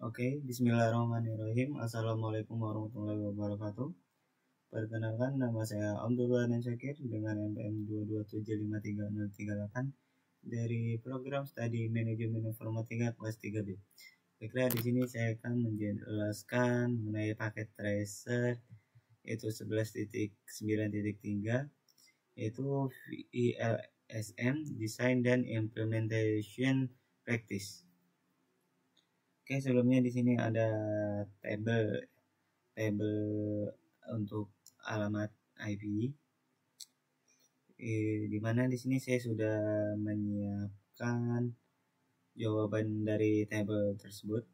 Oke, bismillahirrahmanirrahim. Assalamualaikum warahmatullahi wabarakatuh. Perkenalkan, nama saya Abdul Rahman Syakir dengan NPM 2275338 dari program studi manajemen informatika kelas 3B. Baiklah, di sini saya akan menjelaskan mengenai paket tracer yaitu 11.9.3 yaitu VLSM Design dan Implementation Practice. Oke, sebelumnya di sini ada tabel untuk alamat IP. Di mana di sini saya sudah menyiapkan jawaban dari tabel tersebut.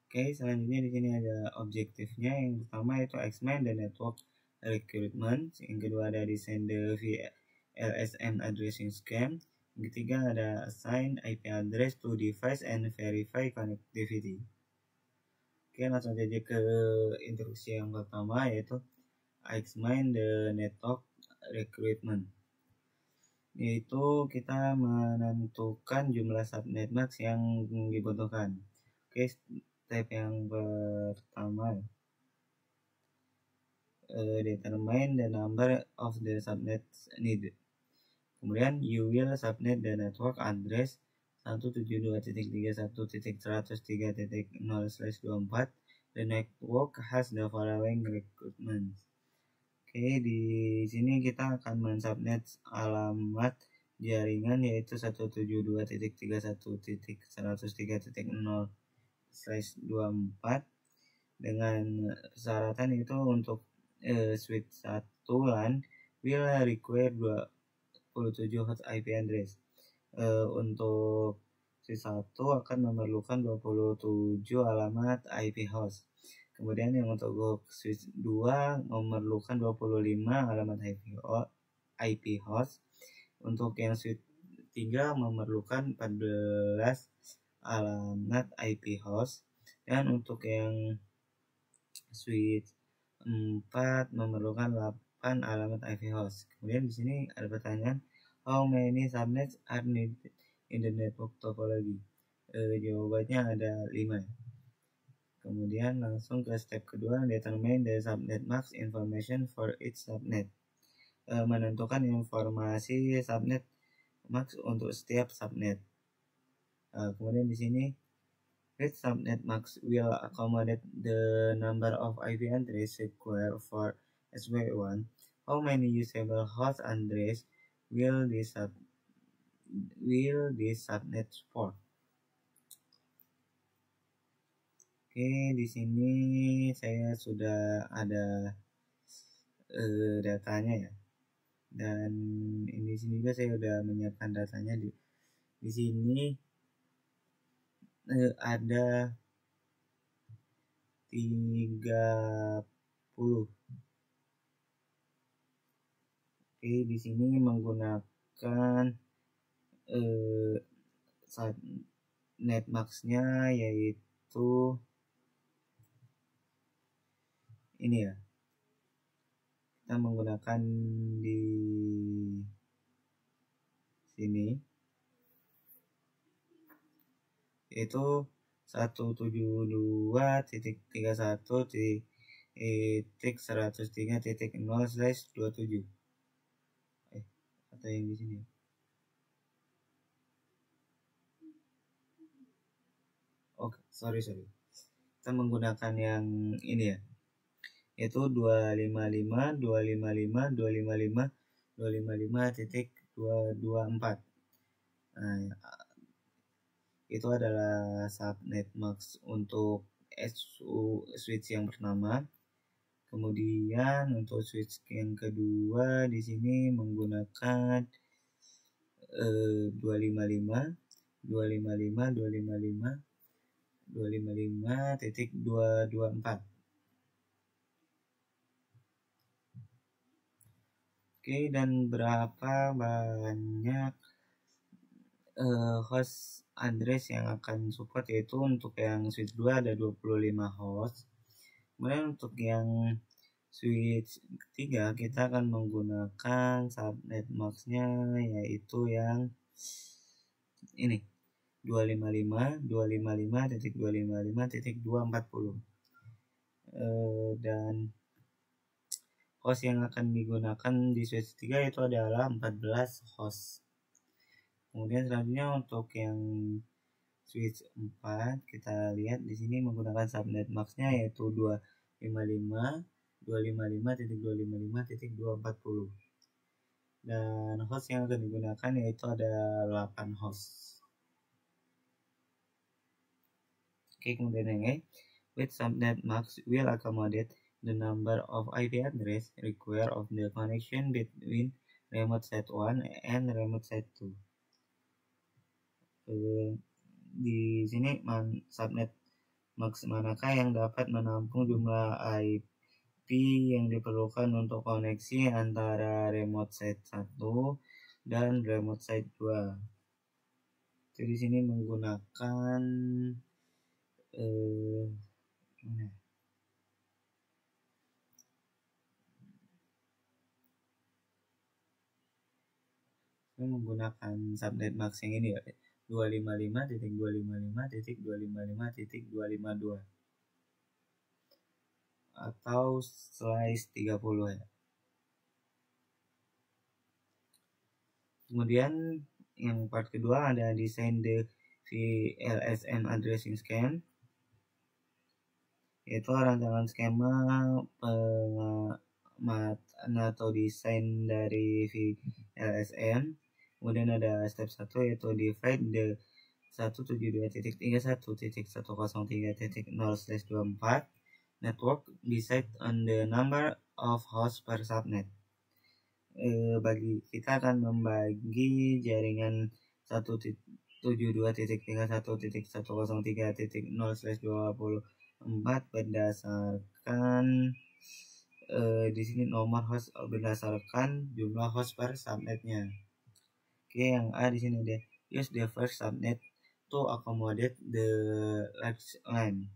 Oke, selanjutnya di sini ada objektifnya. Yang pertama itu explain the network recruitment. Yang kedua ada design the VLSM addressing scheme. Yang ketiga ada assign IP address to device and verify connectivity. Oke, langsung saja ke instruksi yang pertama yaitu explain the network recruitment. Yaitu kita menentukan jumlah subnet max yang dibutuhkan. Oke, step yang pertama determine the number of the subnets needed. Kemudian you will subnet the network address 172.31.103.0/24. The network has the following requirements. Oke, di sini kita akan mensubnet alamat jaringan yaitu 172.31.103.0/24 dengan persyaratan itu untuk switch 1 LAN will require 27 host IP address. Untuk switch 1 akan memerlukan 27 alamat IP host. Kemudian yang untuk switch 2 memerlukan 25 alamat IP host. Untuk yang switch 3 memerlukan 14 alamat IP host. Dan untuk yang switch 4 memerlukan 8 alamat IP host. Kemudian di sini ada pertanyaan, how many subnets are needed in the network topology? Jawabannya ada 5. Kemudian langsung ke step kedua, determine the subnet max information for each subnet. Menentukan informasi subnet max untuk setiap subnet. Kemudian di sini each subnet max will accommodate the number of IP address required for SW1. How many usable host address will this subnet support? Oke, di sini saya sudah ada datanya ya. Dan ini sini juga saya sudah menyiapkan datanya di sini ada 30. Oke, di sini menggunakan subnet max-nya yaitu ini ya. Kita menggunakan di sini yaitu 172.31.103.0/27 atau yang di sini. Oke, sorry. Kita menggunakan yang ini ya. Yaitu 255.255.255.224. Nah, itu adalah subnet max untuk switch yang pertama. Kemudian untuk switch yang kedua di sini menggunakan 255.254. Oke, dan berapa banyak host address yang akan support, yaitu untuk yang switch 2 ada 25 host. Kemudian untuk yang switch 3 kita akan menggunakan subnet max-nya yaitu yang ini 255.255.240. Dan host yang akan digunakan di switch 3 itu adalah 14 host. Kemudian selanjutnya untuk yang switch 4 kita lihat di sini menggunakan subnet max-nya yaitu 255.255.240. Dan host yang akan digunakan yaitu ada 8 host. Oke, kemudian yang E, with subnet max will accommodate the number of IP address required of the connection between remote site 1 and remote site 2. Di sini subnet max manakah yang dapat menampung jumlah IP yang diperlukan untuk koneksi antara remote site 1 dan remote site 2. Jadi di sini menggunakan menggunakan subnet max yang ini ya, 255.255.255.252 atau slice 30 ya. Kemudian yang part kedua ada desain the VLSM addressing scheme, yaitu rancangan skema atau desain dari VLSM. Kemudian ada step 1 yaitu divide the 172.1.103.0/24 network decide on the number of hosts per subnet. Kita akan membagi jaringan 172.1.103.0/24 berdasarkan di sini nomor host berdasarkan jumlah host per subnetnya. Oke, yang A di sini deh, use the first subnet to accommodate the large LAN.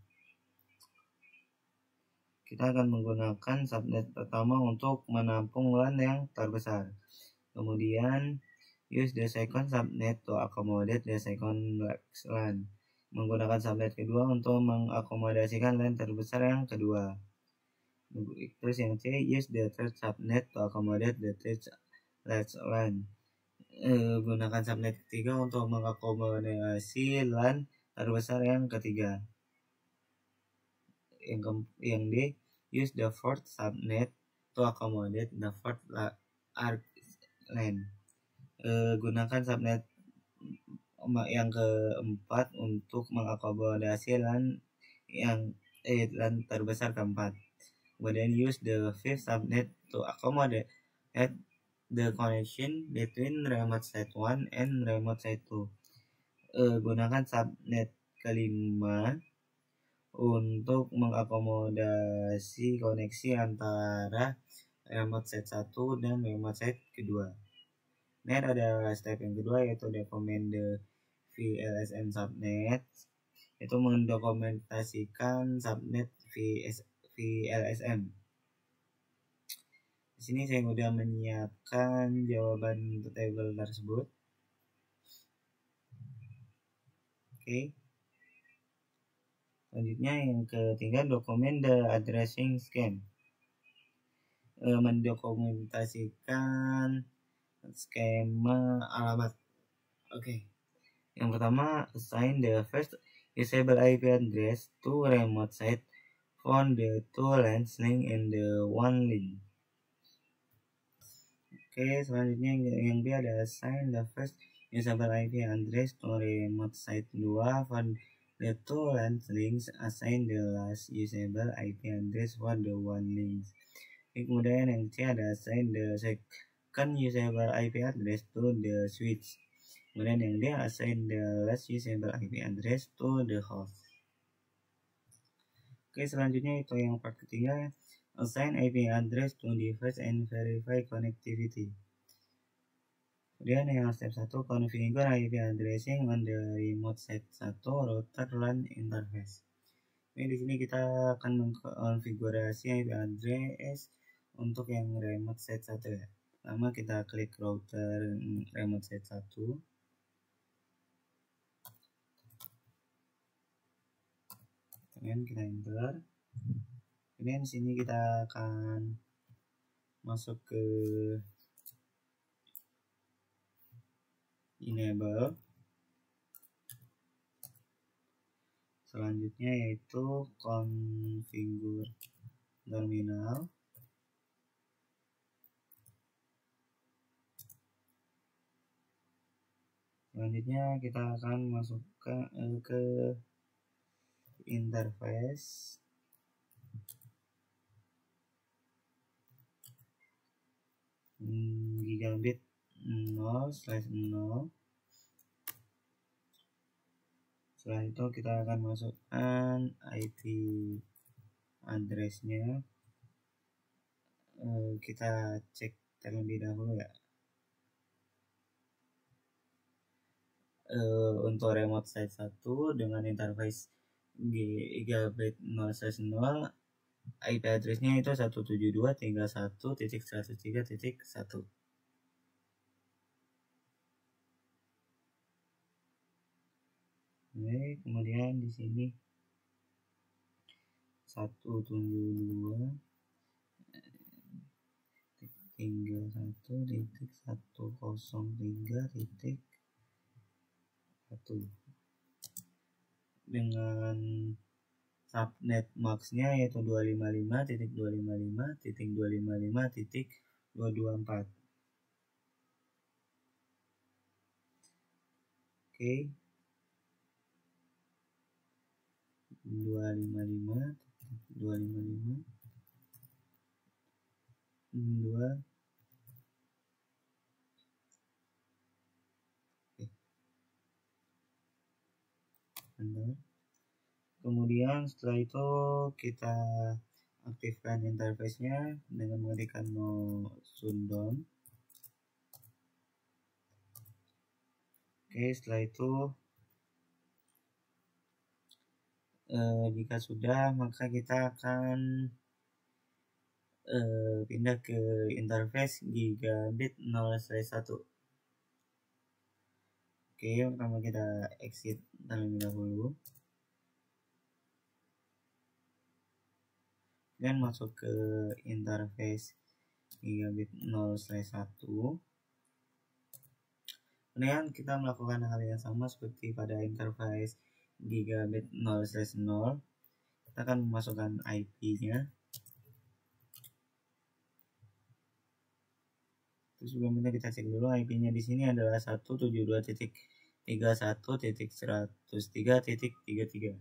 Kita akan menggunakan subnet pertama untuk menampung LAN yang terbesar. Kemudian use the second subnet to accommodate the second large LAN. Menggunakan subnet kedua untuk mengakomodasikan LAN terbesar yang kedua. Terus yang C, use the third subnet to accommodate the third large LAN. Gunakan subnet ketiga untuk mengakomodasi LAN terbesar yang ketiga. Yang D, use the fourth subnet to accommodate the fourth large LAN. Gunakan subnet yang keempat untuk mengakomodasi LAN LAN terbesar keempat. Kemudian use the fifth subnet to accommodate the connection between remote site 1 and remote site 2. Gunakan subnet kelima untuk mengakomodasi koneksi antara remote site 1 dan remote site kedua. Nah, ada step yang kedua yaitu document the VLSM subnet, yaitu mendokumentasikan subnet VLSM. Di sini saya sudah menyiapkan jawaban table tersebut. Oke. Selanjutnya yang ketiga, dokumen the addressing scheme. Mendokumentasikan skema alamat. Oke. Yang pertama, assign the first usable IP address to remote site from the two LANs link and the one link. Oke, selanjutnya yang B ada assign the first usable IP address to remote site 2 for the two LAN links, assign the last usable IP address for the one links. Kemudian yang C ada assign the second usable IP address to the switch. Kemudian yang D assign the last usable IP address to the host. Oke, selanjutnya itu yang part ketiga, assign IP address to device and verify connectivity. Kemudian yang step 1, configure IP addressing on the remote site 1 router LAN interface. Ini di sini kita akan mengkonfigurasi IP address untuk yang remote site 1 ya. Pertama kita klik router remote site 1. Kemudian kita enter. Kemudian di sini kita akan masuk ke enable. Selanjutnya yaitu configure terminal. Selanjutnya kita akan masuk ke interface. Gigabit 0/0. Setelah itu kita akan masukkan IP addressnya. Kita cek terlebih dahulu ya. Untuk remote site 1 dengan interface gigabit 0/0, IP addressnya itu 172.1.103.1. Oke, kemudian di sini 172.31.103.1 dengan subnet maxnya yaitu 255.255.225.224. Oke, 255.255.2. Kemudian setelah itu kita aktifkan interface-nya dengan mengetikkan no shutdown. Oke, setelah itu jika sudah, maka kita akan pindah ke interface gigabit 0/1. Oke, pertama kita exit terlebih dahulu dan masuk ke interface gigabit 0/1. Kemudian kita melakukan hal yang sama seperti pada interface gigabit 0/0. Kita akan memasukkan IP-nya. Terus sebelumnya kita cek dulu IP-nya di sini adalah 172.31.103.33.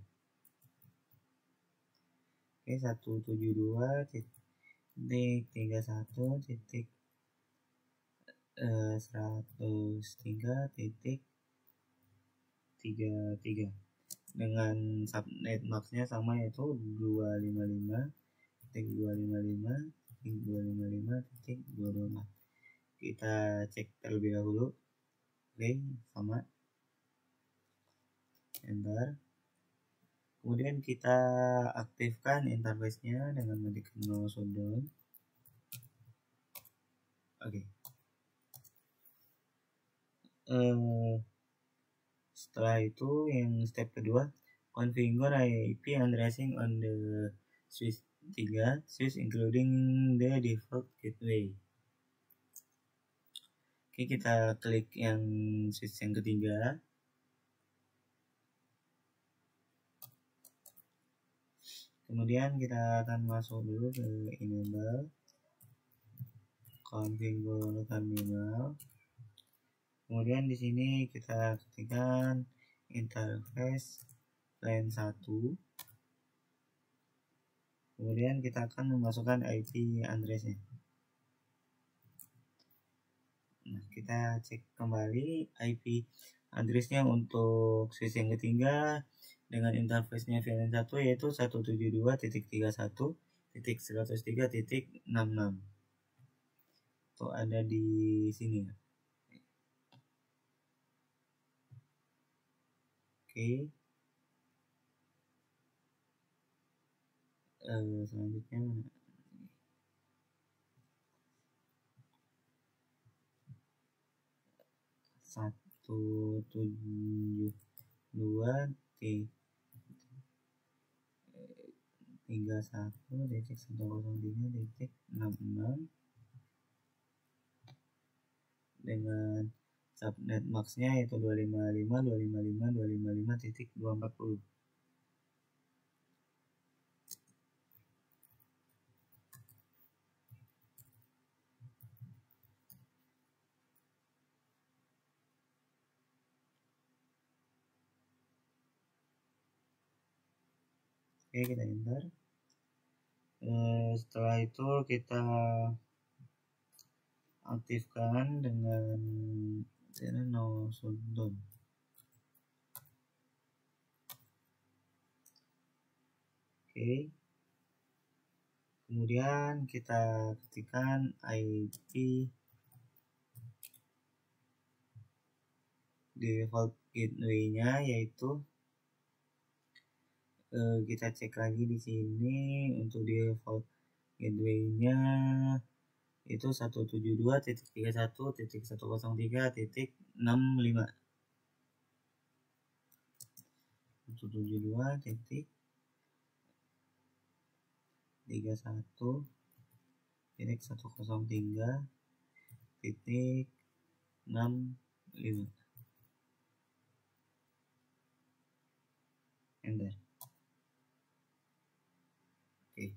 Oke, 172.31.103.33 dengan subnet maxnya sama yaitu 255.255.225.224. Kita cek terlebih dahulu. Oke, sama, enter. Kemudian kita aktifkan interface-nya dengan mengetikkan no shutdown. Oke. Setelah itu yang step kedua, configure IP addressing on the switch 3 switch including the default gateway. Oke, kita klik yang switch yang ketiga. Kemudian kita akan masuk dulu ke enable configure terminal. Kemudian di sini kita ketikkan interface LAN 1. Kemudian kita akan memasukkan IP addressnya. Nah, kita cek kembali IP addressnya untuk switch yang ketiga dengan interface-nya VLAN 1 yaitu 172.31.103.66. Itu ada di sini. Oke. Selanjutnya mana? 172 31.103.66 dengan subnet max-nya yaitu 255.255.255.240. Oke, kita enter. Setelah itu kita aktifkan dengan no shutdown. Oke. Kemudian kita ketikkan IP default gateway-nya, yaitu kita cek lagi di sini untuk default gateway-nya itu 172.31.103.65. 172.31.103.65. Enter. Oke.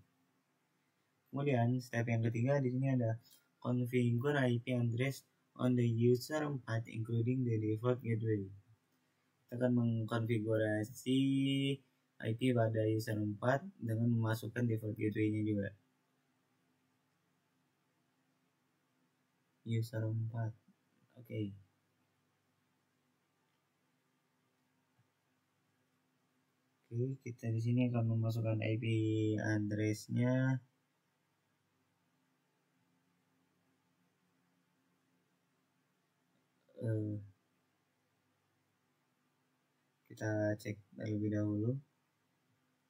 Kemudian step yang ketiga di sini ada configure IP address on the user 4 including the default gateway. Kita akan mengkonfigurasi IP pada user 4 dengan memasukkan default gateway-nya juga. User 4. Oke. Oke, kita di sini akan memasukkan IP address-nya. Kita cek terlebih dahulu.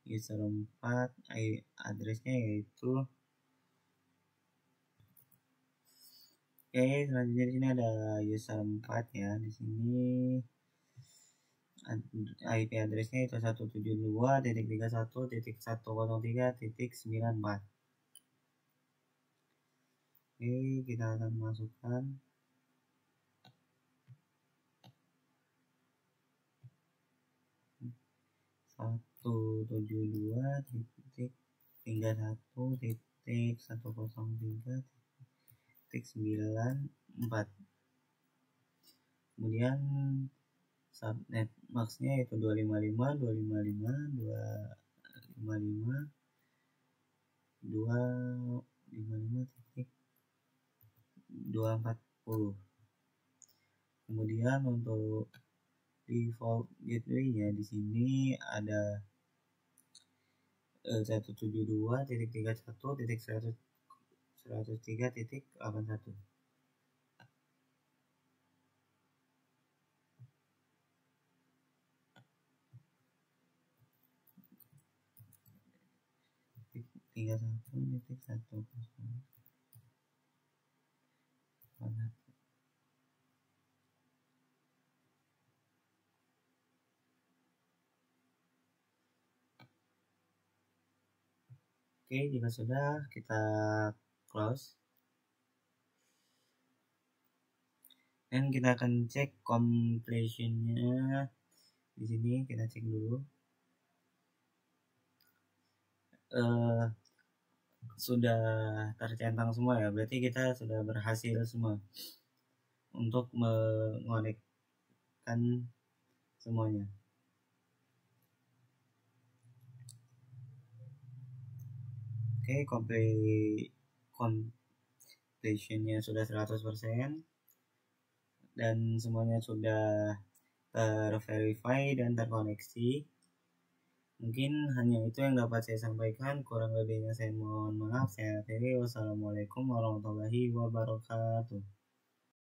User 4 address-nya yaitu selanjutnya di sini ada user 4 ya. Di sini IP address-nya itu 172.31.103.94. Kita akan masukkan satu tujuh dua titik 31.103.94. Kemudian subnet max-nya yaitu 255.255.255.240. Kemudian untuk default gateway-nya di sini ada 172.31.103.81. Oke, jika sudah kita close. Dan kita akan cek completion-nya. Di sini kita cek dulu. Sudah tercentang semua ya, berarti kita sudah berhasil semua untuk mengonekkan semuanya. Oke, completion-nya sudah 100% dan semuanya sudah terverify dan terkoneksi. Mungkin hanya itu yang dapat saya sampaikan, kurang lebihnya saya mohon maaf. Saya akhiri. Wassalamualaikum warahmatullahi wabarakatuh.